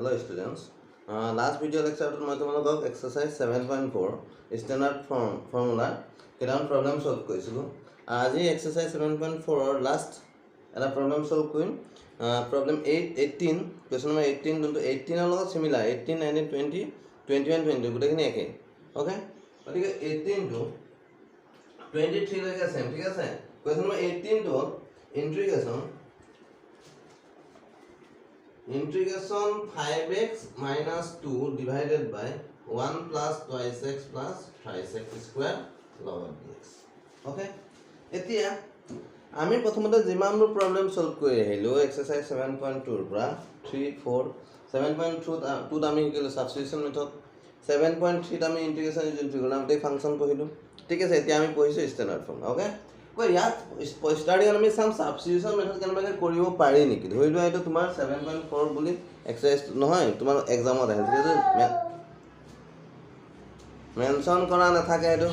Hello students. Last video lecture मैं तुम्हारा exercise 7.4 standard formula केटान problem solve करिसिलो आज exercise 7.4 last এটা problem solve কৰিম problem 18 question number 18 যোনটো 18 ৰ লগত similar 18 19 20 21 20 গোটেইখিনি একে ওকে গতিকে 18 টো 23 লৈকে আছে ঠিক আছে question number 18 টো integration 5x minus 2 divided by 1 plus twice x plus thrice x square log dx. Okay? এতিয়া আমি প্ৰথমতে যিমানবোৰ প্ৰবলেম সলভ কৰি আহিলো এক্সাৰসাইজ 7.2 ৰ পৰা 3 4 7.2 ত আমি শিকিলো সাবস্টিটিউশন মেথড 7.3 ত আমি ইন্টিগ্ৰেশন ট্ৰিগোনোমেট্ৰিক ফাংচন পঢ়িলো ঠিক আছে এতিয়া আমি পঢ়িছো স্ট্যান্ডাৰ্ড ফৰ্ম ওকে ইয়াত স্টাডি আমি সাম সাবস্টিটিউশন মেথড কেনেবাকে কৰিব পাৰি নেকি ধৰিলো এইটো তোমাৰ 7.4 বুলি এক্সাৰসাইজ নহয় তোমাৰ এক্সামত আহে যেটো মেনশন কৰা নাথাকে এইটো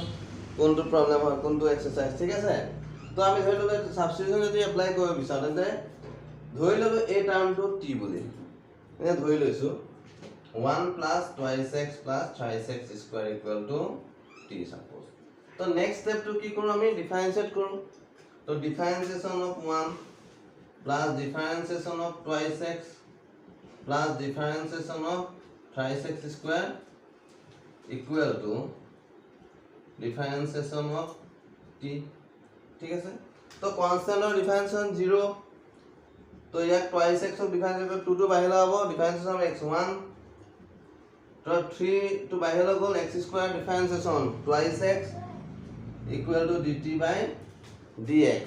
কোনটো প্ৰবলেম হয় কোনটো এক্সাৰসাইজ ঠিক আছে তো আমি ধৰিলো সাবস্টিটিউশন যদি এপ্লাই কৰিব বিচাৰো তেন্তে ধৰিলো এই টাৰ্মটো টি বুলি এনে ধৰি লৈছো 1 plus twice x plus thrice x square equal to t suppose. तो नेक्स्ट स्टेप तो की करूँ हमें डिफरेंशिएट करूँ तो differentiation of 1 plus differentiation of twice x plus differentiation of thrice x square equal to differentiation of t ठीक है sir तो कांस्टेंट और डिफरेंशिएशन 0 तो ये twice x ऑफ डिफरेंशिएशन 2 तो बाहर आवा डिफरेंशिएशन ऑफ x1 तो 3 तो बाहर गो x square differentiation twice x equal to dt by dx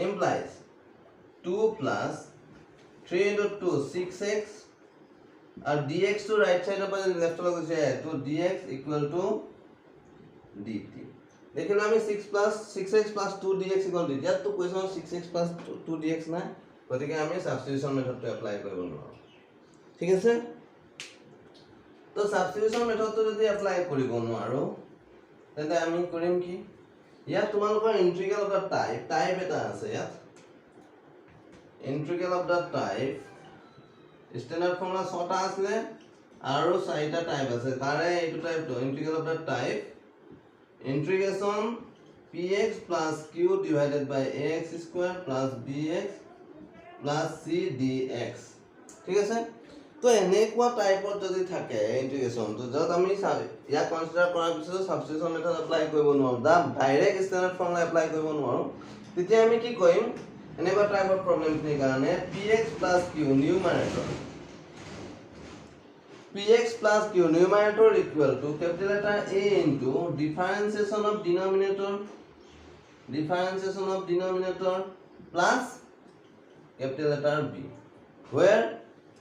implies 2 plus 3 into 2 6x और dx to right side per left वाला कुछ है तो dx equal to dt देखिए ना हमें 6x plus 2 dx equal to dt यार तो क्वेश्चन 6x plus 2 dx ना कहते कि हमें सब्स्टिट्यूशन मेथड पे अप्लाई कर बोलना ठीक है सर तो सब्स्टिट्यूशन मेथड तो यदि अप्लाई करी बोलना आरो তেন্তে আমি কৰিম কি ইয়াত তোমালোকৰ ইন্টিগ্ৰেল অফ দা টাইপ এটা আছে ইয়াত integral of the type standard formula 6টা আছে আৰু 4টা টাইপ আছে তাৰে এইটো টাইপটো integral of the type integration px q divided by ax square plus bx plus c dx ঠিক আছে तो এনেকুৱা টাইপৰ যদি থাকে ইন্টিগ্ৰেশন তো যত আমি ইয়া কনসিডাৰ কৰাৰ পিছত সাবস্টিটিউশন মেথড এপ্লাই কৰিব নোৱাৰো দা ডাইৰেক্ট স্ট্যান্ডাৰ্ড ফৰ্মুলা এপ্লাই কৰিব নোৱাৰো তেতিয়া আমি কি কৰিম এনেকুৱা টাইপৰ প্ৰবলেম খিনিৰ কাৰণে px q numerator px q numerator equal to capital letter a into differentiation of denominator plus capital letter b where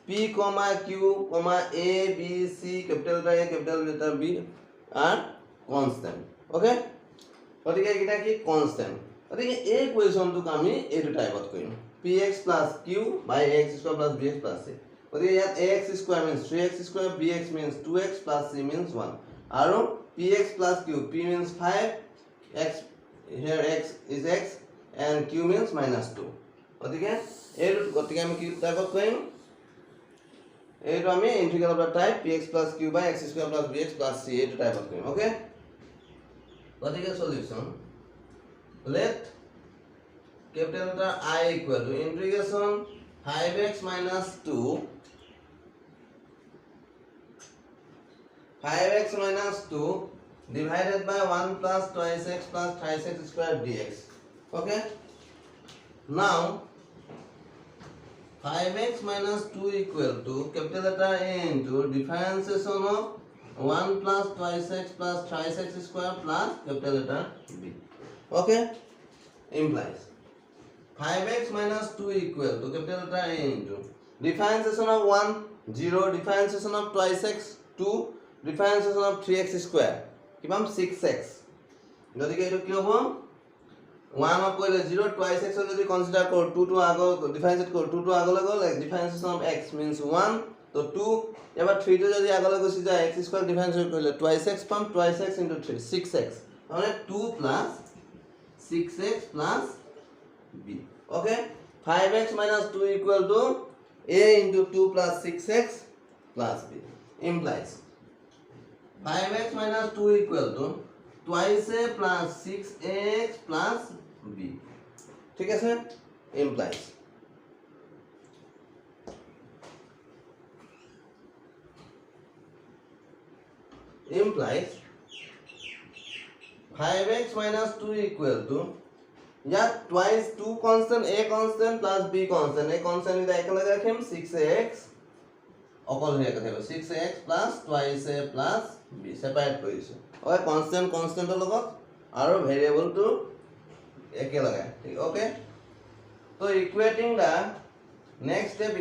P, Q, A, B, C, capital letter A, capital letter B are constant. Okay? Okay, এটা কি constant. Okay, এই কোৱেশ্যনটো আমি এইটো টাইপত কৰিম. Px plus Q by x square plus bx plus c. Okay, ইয়াত ax square means 3x square, bx means 2x plus c means 1. আৰু Px plus Q, P means 5, x here x is x and Q means -2. Okay? এইটো গতিকে আমি কি টাইপত কৰিম এইটো আমি integral of the type px plus q by x square plus bx plus c এইটো টাইপত কৰিম ওকে গতিকে solution let capital letter I equal to integration 5x minus 2 divided by 1 plus twice x plus thrice x square dx okay now 5x minus 2 equal to capital letter A into differentiation of 1 plus twice x plus thrice x square plus capital letter B. Okay? Implies 5x minus 2 equal to capital letter A into differentiation of 1, 0, differentiation of twice x, 2, differentiation of 3x square. Kipam 6x. Gotike etu ki hobo 1 of 0 twice x যদি consider কর 2 to আগো differentiate কর 2 to আগলে গল differentiation of x means 1 তো 2 এবার 3 to যদি আগলে গসি যায় x স্কয়ার ডিফারেন্সিয়েট করলে twice x পাম twice x into 3 6x মানে 2 plus 6x plus b okay 5x minus 2 equal to a into 2 plus 6x plus b implies 5x minus 2 equal to twice a plus 6x plus b. ठीक है sir? Implies implies 5x minus 2 equal to या twice 2 constant a constant plus b constant a constant इधर एक लगा रखें 6x অকল হয়ে কথা 6x plus twice a plus b separate কৰিছো और constant constant লগত আৰু variable to একে লগাই ঠিক ওকে तो equating the next step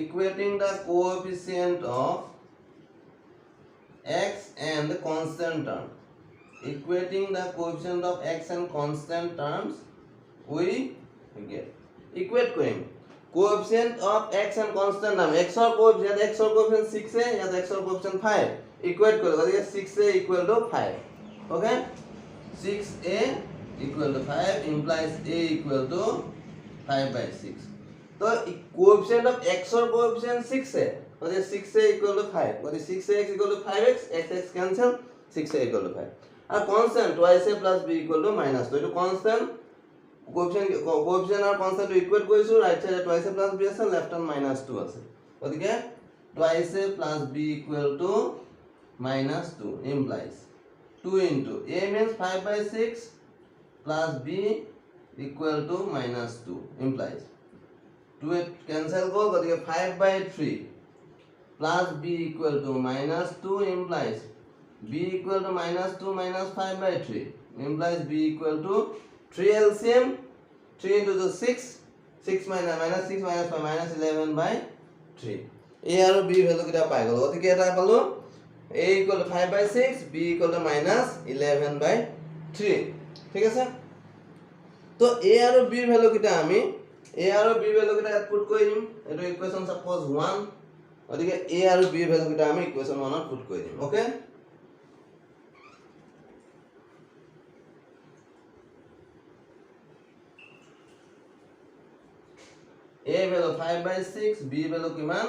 equating the coefficient of x and constant term equating the coefficient of x and constant terms we get equate करें coefficient of x and constant term x और coefficient 6 है या x और coefficient 5 equate करो तो 6a equal to 5 okay 6a equal to 5 implies a equal to 5 by 6 तो coefficient of x और coefficient 6 है तो 6a equal to 5 तो 6x equal to 5x x cancel 6a equal to 5 और constant twice a plus b equal to minus तो constant coefficient और constant equate কৰিছো right side twice a plus b আছে left hand minus 2 আছে গতিকে twice a plus b equal to minus 2 implies 2 into a means 5 by 6 plus b equal to minus 2 implies 2 cancel go गतिके 5 by 3 plus b equal to minus 2 implies b equal to minus 2 minus 5 by 3 implies b equal to 3 LCM 3 into the 6 6 minus 6 minus 5 minus 11 by 3 a और b value किटा पाइ गलो गतिके এটা পালো a equal to 5 by 6 b equal to minus 11 by 3 ঠিক আছে তো a আৰু b ভ্যালু কিটা আমি a আৰু b ভ্যালু কিটা ইয়াত পুট কৰি দিম এটো ইকুৱেচন সাপোজ 1 গতিকে a আৰু b ভ্যালু কিটা আমি ইকুৱেচন 1 ত পুট কৰি দিম okay a value 5 by 6 b value কিমান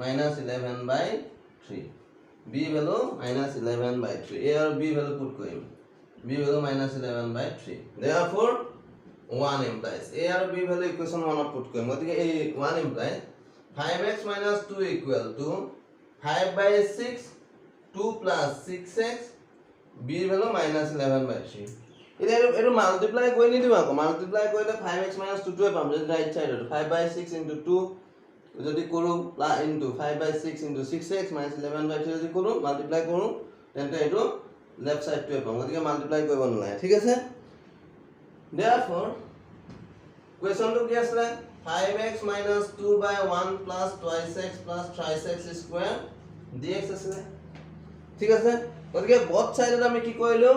minus 11 by 3 b value minus 11 by 3 a আৰু b value পুট কৰিম b value minus 11 by 3 therefore 1 implies a और b value equation 1 of put करेंगे तो ये 1 implies 5x minus 2 equal to 5 by 6 2 plus 6x b value minus 11 by 3 इधर multiply कोई नहीं दिवा को multiply कोई तो 5x minus 2 तो है पाम जैसे right side तो 5 by 6 into 2 जल्दी करो plus into 5 by 6 into 6x minus 11 by 3 जल्दी करो multiply करो then तो ये left side तो है पाम तो multiply कोई बनना है ठीक है sir Therefore, question to guess like 5x minus 2 by 1 plus twice x plus thrice x square dx আছে ঠিক আছে গতিকে both side আমি কি কৰিলো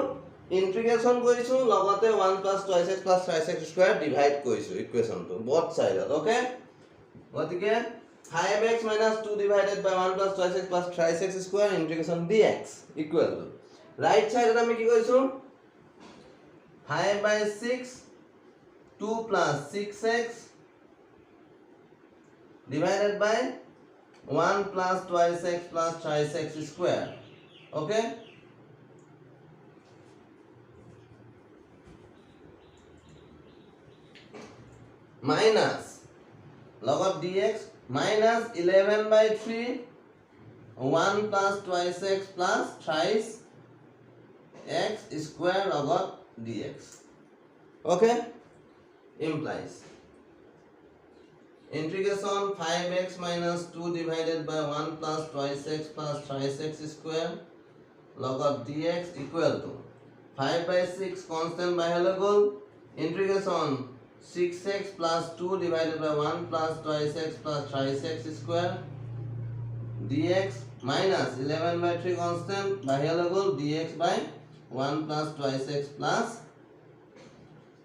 ইন্টিগ্ৰেচন কৰিছো লগতে 1 plus twice x plus thrice x square divide কৰিছো ইকুৱেচন to both side ওকে গতিকে 5x minus 2 divided by 1 plus twice x plus thrice x square integration dx equal to right side আমি কি কৰিছো 5 by 6 2 plus 6x divided by 1 plus twice x plus thrice x square okay minus log of dx minus 11 by 3 1 plus twice x plus thrice x square log of dx okay implies integration 5x minus 2 divided by 1 plus twice x plus thrice x square log of dx equal to 5 by 6 constant by halogol integration 6x plus 2 divided by 1 plus twice x plus thrice x square dx minus 11 by 3 constant by halogol dx by 1 plus twice x plus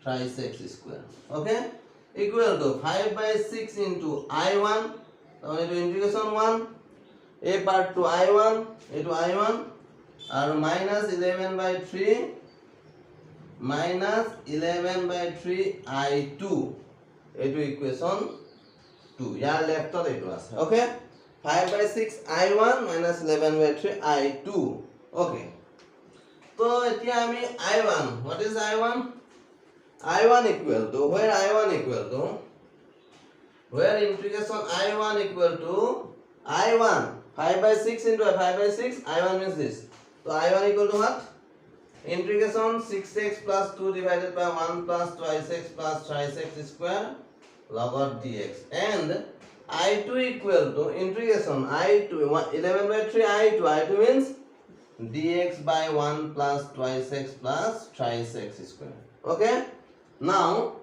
thrice x square okay equal to 5 by 6 into I1 so into integration 1 a part to I1 into I1 or minus 11 by 3 minus 11 by 3 I2 এইটো equation 2 ইয়াৰ লেফটত এইটো আছে okay 5/6 I1 minus 11/3 I2 okay so এতিয়া আমি I1 what is I1 equal to where I1 equal to where integration I1 equal to I1 5/6 into 5/6 I1 means this so I1 equal to what integration 6x plus 2 divided by 1 plus twice x plus thrice x square log of dx and I2 equal to integration I2 11/3 I2 means dx by 1 plus twice x plus thrice x square okay now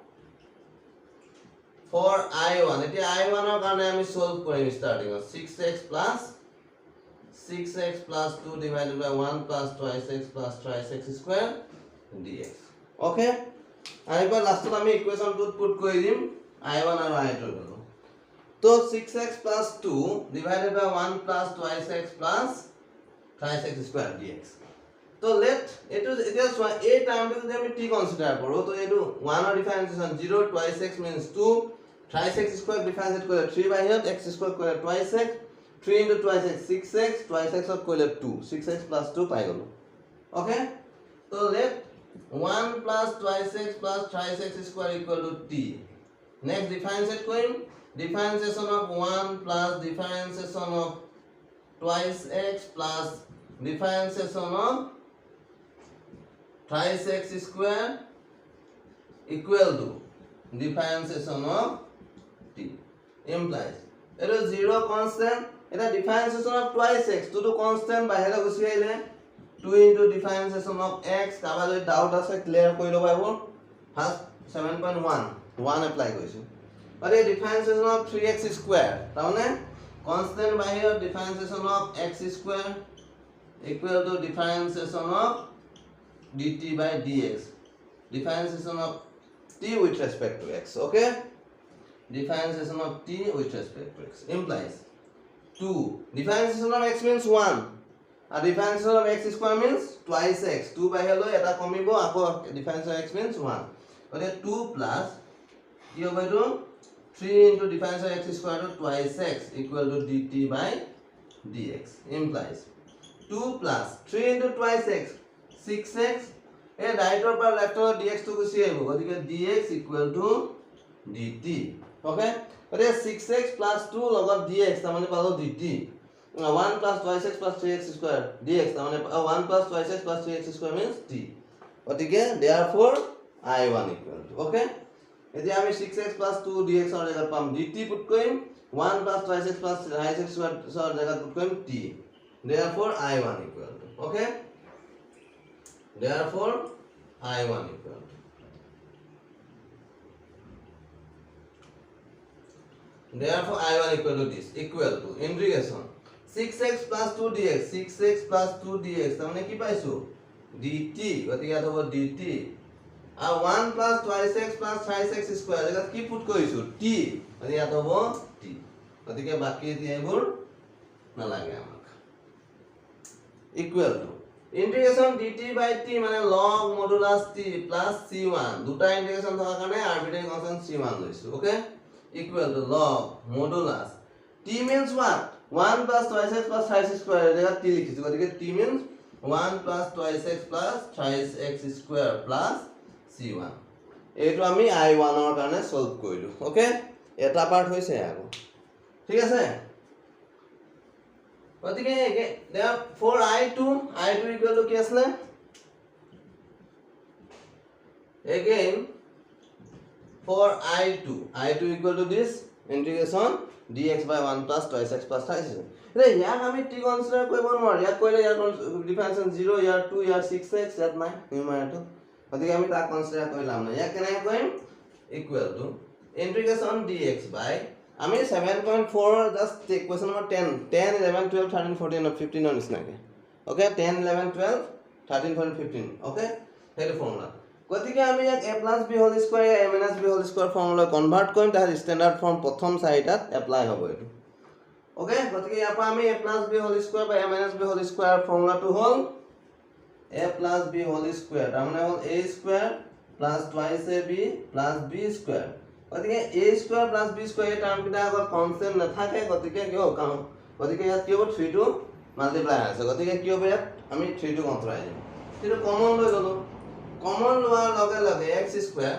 for I1 এতিয়া I1 ৰ কাৰণে আমি solve কৰিম starting 6x plus 2 divided by 1 plus twice x plus thrice x square dx okay আৰু এবাৰ লাষ্টত আমি equation 2 put কৰি দিম I1 আৰু I2 ৰ তো 6x plus 2 divided by 1 plus twice x plus thrice x square dx তো let এটো এতিয়া সোয়া এই টার্মটো যদি আমি t কনসিডার কৰো তো এটো 1 ৰ ডিফাৰেন্সিয়েশন 0 twice x means 2 thrice x square ডিফাৰেন্সিয়েট কৰিলে 3 বাহিৰত x square কৰিলে twice x 3 into twice x 6x twice x ত কৰিলে 2 6x plus 2 পাই গলো ওকে তো let 1 plus twice x plus thrice x square equal to t next differentiate কৰিম differentiation of 1 plus differentiation of twice x plus differentiation of thrice x square equal to differentiation of t implies it is 0 constant এটা differentiation of twice x to the constant বাহিৰা গুছি আইলে 2 into differentiation of x কাবালৈ doubt আছে clear কৰি লবা এবোৰ first 7.1 1 apply কৰিছো আৰু এই differentiation of 3x square তাৰমানে constant বাহিৰৰ differentiation of x square equal to differentiation of dt by dx differentiation of t with respect to x okay differentiation of t with respect to x implies 2 differentiation of x means 1 and differentiation of x square means twice x 2 বাহিৰলৈ এটা কমিব আকৌ differentiation of x means 1 মানে 2 plus কি হবে তো 3 into differentiation of x square to twice x equal to dt by dx implies 2 plus 3 into twice x 6x এ ৰাইটৰ পৰা লেফটৰ dx to গুছি আহিব গতিকে dx equal to dt okay গতিকে 6x plus 2 লগত dx তাৰমানে পালো dt 1 plus twice x plus 3x square dx তাৰমানে 1 plus twice x plus 3x square means t গতিকে therefore I1 equal to okay এতিয়া আমি 6x plus 2 dx ৰ জায়গাত পাম dt পুট কৰিম 1 plus twice x plus thrice x square ৰ জায়গাত পুট কৰিম t therefore I1 equal to okay therefore I1 equal to therefore I1 equal to this equal to integration 6x plus 2 dx 6x plus 2 dx তাৰমানে কি পাইছো dt গতিকে ইয়াত হ'ব dt আর 1 plus twice x plus thrice x square জায়গা কি put কৰিছো t গতিকে ইয়াত হ'ব t গতিকে বাকি এইবোৰ নালাগে আমাক equal to integration dt by t মানে log modulus t plus c1 দুটা integration থকাৰ কাৰণে arbitrary constant c1 লৈছো okay equal to log modulus t means what 1 plus twice x plus thrice x square জায়গা t লিখিছো গতিকে t means 1 plus twice x plus thrice x square plus c1 এইটো আমি I1 ৰ কাৰণে solve কৰিলো okay এটা পাৰ্ট হৈছে আৰু ঠিক আছে গতিকে for I2 equal to কি আছে again for I2 equal to this integration dx by 1 plus twice x plus thrice ৰে ইয়াক আমি t কনসিডাৰ কৰিব নোৱাৰো ইয়াক কৰিলে ইয়াৰ ডিফাৰেন্স 0 ইয়াৰ 2 ইয়াৰ 6x ইয়াত নাই নিউমাৰেটৰ গতিকে আমি তাক কনসিডাৰ কৰিলাম না ইয়াক কেনে কৰিম ইকুৱেল টু ইন্টিগ্ৰেশন dx by আমি 7.4 জাস্ট টেক কোৱেশ্চন নম্বৰ 10 11 12 13 14 और 15 और নিচিনাকে ওকে 10 11 12 13 14 15 ওকে হেতু ফৰ্মুলা গতিকে আমি ইয়াক a + b whole square a - b whole square formula convert কৰিম তাৰ স্ট্যান্ডাৰ্ড ফৰ্ম প্ৰথম চাৰিটাত এপ্লাই হ'ব এটো ওকে গতিকে ইয়াৰ পৰা আমি a + b হোল স্কয়াৰ বা a - b হোল স্কয়াৰ ফৰ্মুলাটো হ'ল a plus b whole square তাৰ মানে হ'ল a square plus twice ab plus b square গতিকে a square plus b square এই টাৰ্মকেইটা আগত কনস্ট্যান্ট নাথাকে গতিকে কি হ'ব কাম গতিকে ইয়াত কি হ'ব 3 টো মাল্টিপ্লাই আছে গতিকে কি হ'ব ইয়াত আমি 3 টো কমন দিম কিন্তু কমন লৈ ললো কমন লোৱাৰ লগে লগে x স্কয়াৰ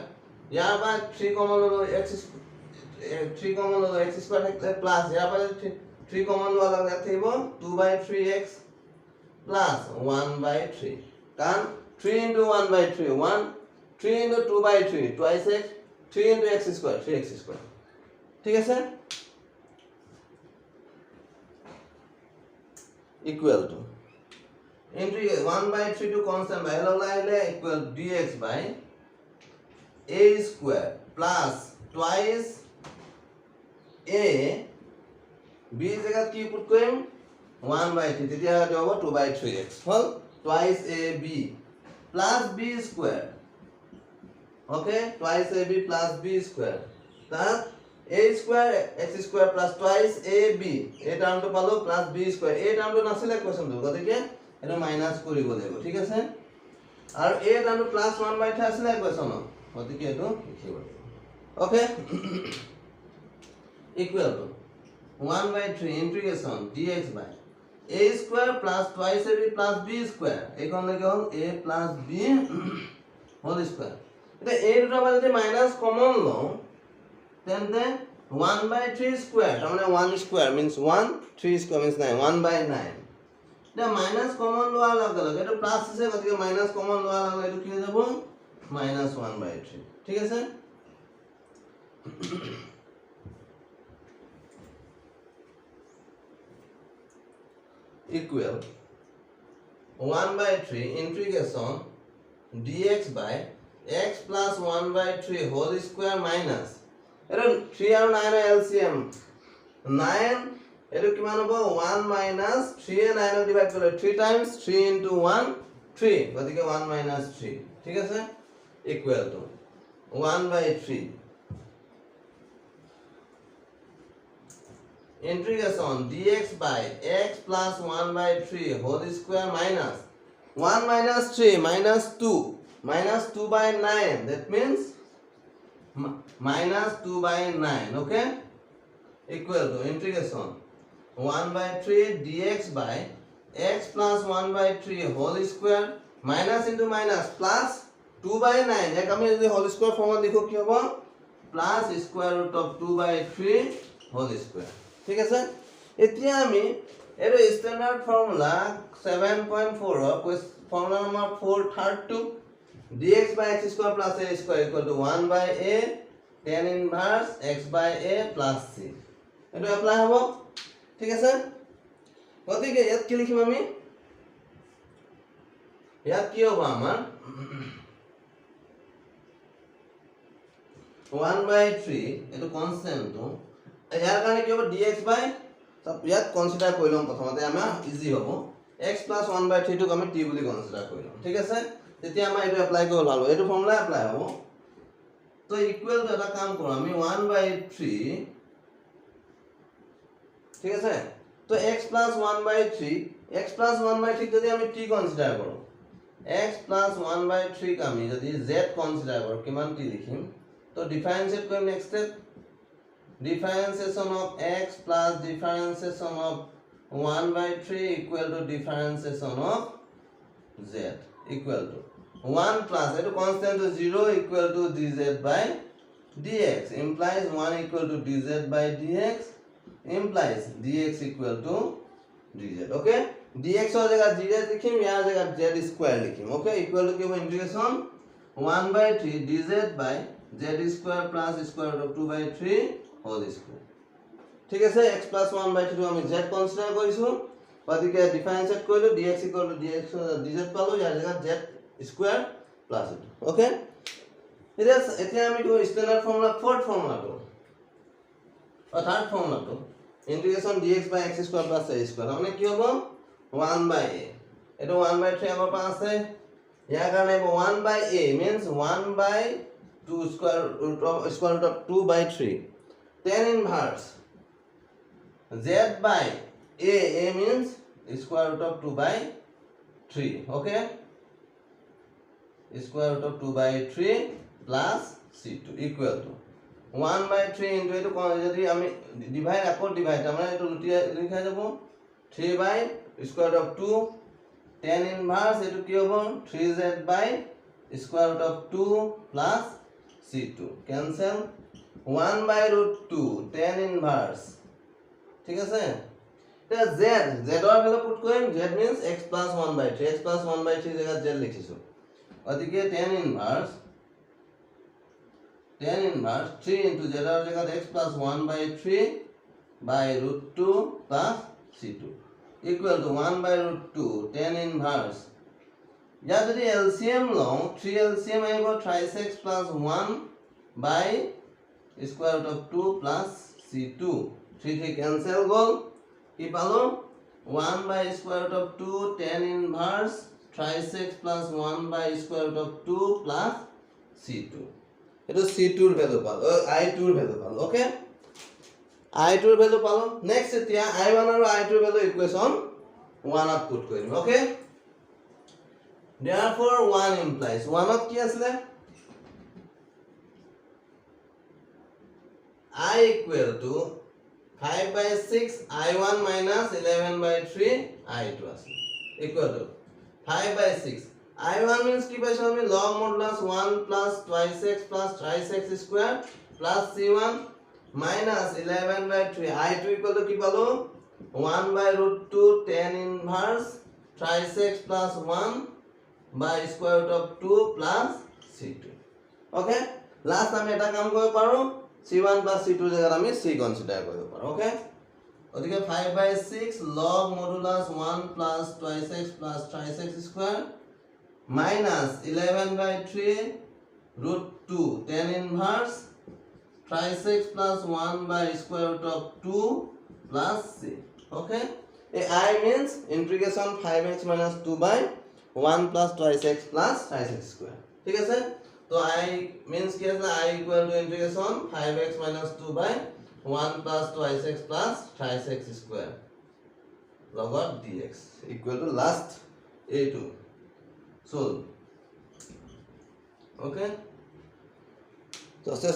ইয়াৰ পৰা 3 কমন ললো x 3 কমন ললো x স্কয়াৰ থাকিলে প্লাস ইয়াৰ পৰা 3 কমন লোৱাৰ লগে থাকিব 2/3x plus 1/3 কাৰণ 3 into 1/3 1 3 into 2/3 twice x 3 into x square 3x square ঠিক আছে equal to into 1/3 to constant by lahile equal dx by a square plus twice a b জায়গাত কি পুট কৰিম 1/3 তেতিয়া হ'ব 2/3x hall twice ab plus b square okay twice ab plus b square that a square x square plus twice ab এই টার্মটো পালো plus b square এই টার্মটো নাছিলে কোৱেশ্চনটো গতিকে এটা মাইনাস কৰিব লাগিব ঠিক আছে আৰু এই টাৰ্মটো plus 1/3 আছিলে কোৱেশ্চনত গতিকে এটো লিখিব লাগিব okay equal to 1/3 integration dx by a square plus twice ab plus b square এইখন লাগে হল a plus b whole square এটা a দুটা পৰা যদি মাইনাস কমন লওঁ তেন্তে 1/3 square তাৰমানে 1 square means 1 3 square means 9 1/9 এটা মাইনাস কমন লোৱাৰ লগে লগে এটা প্লাস আছে গতিকে মাইনাস কমন লোৱাৰ লগে লগে কি হৈ যাব -1/3 ঠিক আছে equal 1/3 integration dx by x plus 1/3 whole square minus এটো 3 আৰু 9 এর LCM 9 এটো কিমান হ'ব 1 minus 3 এ 9 ক ডিভাইড কৰিলে 3 times 3 into 1 3 গতিকে 1 minus 3 ঠিক আছে equal to 1/3 integration dx by x plus 1/3 whole square minus 1 minus 3 minus 2 minus 2/9 that means minus 2/9 okay equal to integration 1/3 dx by x plus 1/3 whole square minus into minus plus 2/9 এক আমি যদি whole square ফর্মত লিখো কি হ'ব plus square root of 2/3 whole square ঠিক আছে এতিয়া আমি এর standard formula 7.4 formula number 4 third to dx by x square plus a square equal to 1/a tan inverse x by a plus c এটো apply হ'ব ঠিক আছে গতিকে ইয়াত কি লিখিম আমি ইয়াত কি হ'ব আমাৰ 1/3 এটো কনস্ট্যান্ট তো ইয়াৰ কাৰণে কি হ'ব dx by সব ইয়াত কনসিডাৰ কৰি লম প্ৰথমতে আমাৰ ইজি হ'ব x plus 1/3 টোক আমি t বুলি কনসিডাৰ কৰি লম ঠিক আছে তেতিয়া আমাৰ এটো এপ্লাই কৰিব লালো এটো ফৰ্মুলা এপ্লাই হ'ব তো ইকুৱেল টু এটা কাম কৰো আমি 1/3 ঠিক আছে তো x plus 1/3 x plus 1/3 যদি আমি t কনসিডাৰ কৰো x plus 1/3 ক আমি যদি z কনসিডাৰ কৰো কিমান t লিখিম তো ডিফাৰেন্সিয়েট কৰিম next step differentiation of x plus differentiation of 1/3 equal to differentiation of z equal to 1 plus it constant to 0 equal to dz by dx implies 1 equal to dz by dx implies dx equal to dz okay dx or jagah dz likhim yar jagah z square likhim okay equal to give integration 1/3 dz by z square plus square root of 2/3 whole square ঠিক আছে x plus 1/3 আমি z consider কৰিছো গতিকে ডিফাৰেন্সিয়েট কৰিলো dx equal to dx dz পালো ইয়াৰ জায়গা z square plus okay এতিয়া আমি তো স্ট্যান্ডার্ড ফর্মুলা ফোর্থ ফর্মুলাটো থার্ড ফর্মুলাটো integration dx by x square plus a square মানে কি হ'ব 1/a এটো 1/3 আগৰ পৰা আছে ইয়াৰ কাৰণে 1/a means 1/2 square root of 2/3 tan inverse z by a means square root of 2/3 okay square root of 2/3 plus c2 equal to 1/3 into এটো যদি আমি ডিভাইড আকৌ ডিভাইড মানে এটো লুটিয়া লিখা যাব 3 by square root of 2 tan inverse এটো কি হ'ব 3z by square root of 2 plus c2 cancel 1/√2 tan inverse ঠিক আছে এটা z z এর ভ্যালু পুট কৰিম z means x plus 1/3 x plus 1/3 জায়গা z লিখিছো অতিকে tan ইনভার্স 3 into z এর জায়গা x plus 1/3 by √2 plus c2 equal to 1/√2 tan inverse या যদি LCM লওঁ 3 LCM আহিব 3x plus 1 by square root of 2 plus c2 3 cancel গল কি পালো 1 by square root of 2 tan inverse 3x plus 1 by square root of 2 plus c2 এটো c2 এর value পালো i2 এর ভ্যালু পালো ওকে i2 এর ভ্যালু পালো নেক্সট এতিয়া i1 আৰু i2 এৰ ভ্যালু ইকুয়েশন 1 ত পুট কৰিম ওকে therefore 1 implies 1 ত কি আছে I equal to 5/6 I1 minus 11/3 I2 আছে equal to 5/6 I1 means কি পাইছো আমি log modulus 1 plus twice x plus thrice x square plus c1 minus 11/3 I2 equal to কি পালো 1/√2 tan inverse thrice x plus 1 by square root of 2 plus c2 okay last আমি এটা কাম কৰিব পাৰো c1 plus c2 জায়গাত আমি c consider কৰিব পাৰো ওকে ওদিকে 5/6 log modulus 1 plus twice x plus thrice x square minus 11/3 √2 tan inverse thrice x plus 1 by square root of 2 plus c okay I means integration 5x minus 2 by 1 plus twice x plus thrice x square ঠিক আছে তো I means কি আছে I equal to integration 5x minus 2 by 1 plus twice x plus thrice x square log dx equal to last a2 solve okay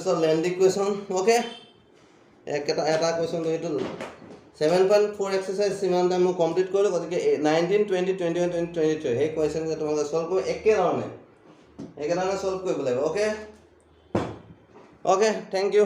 so lengthy question okay এটা question তো 7.4 exercise সিমান time মই complete কৰিলো গতিকে 19 20 21 23 এই question যে তোমালোকে solve কৰিব একেধৰণে সলভ কৰিব লাগিব ওকে থ্যাংক ইউ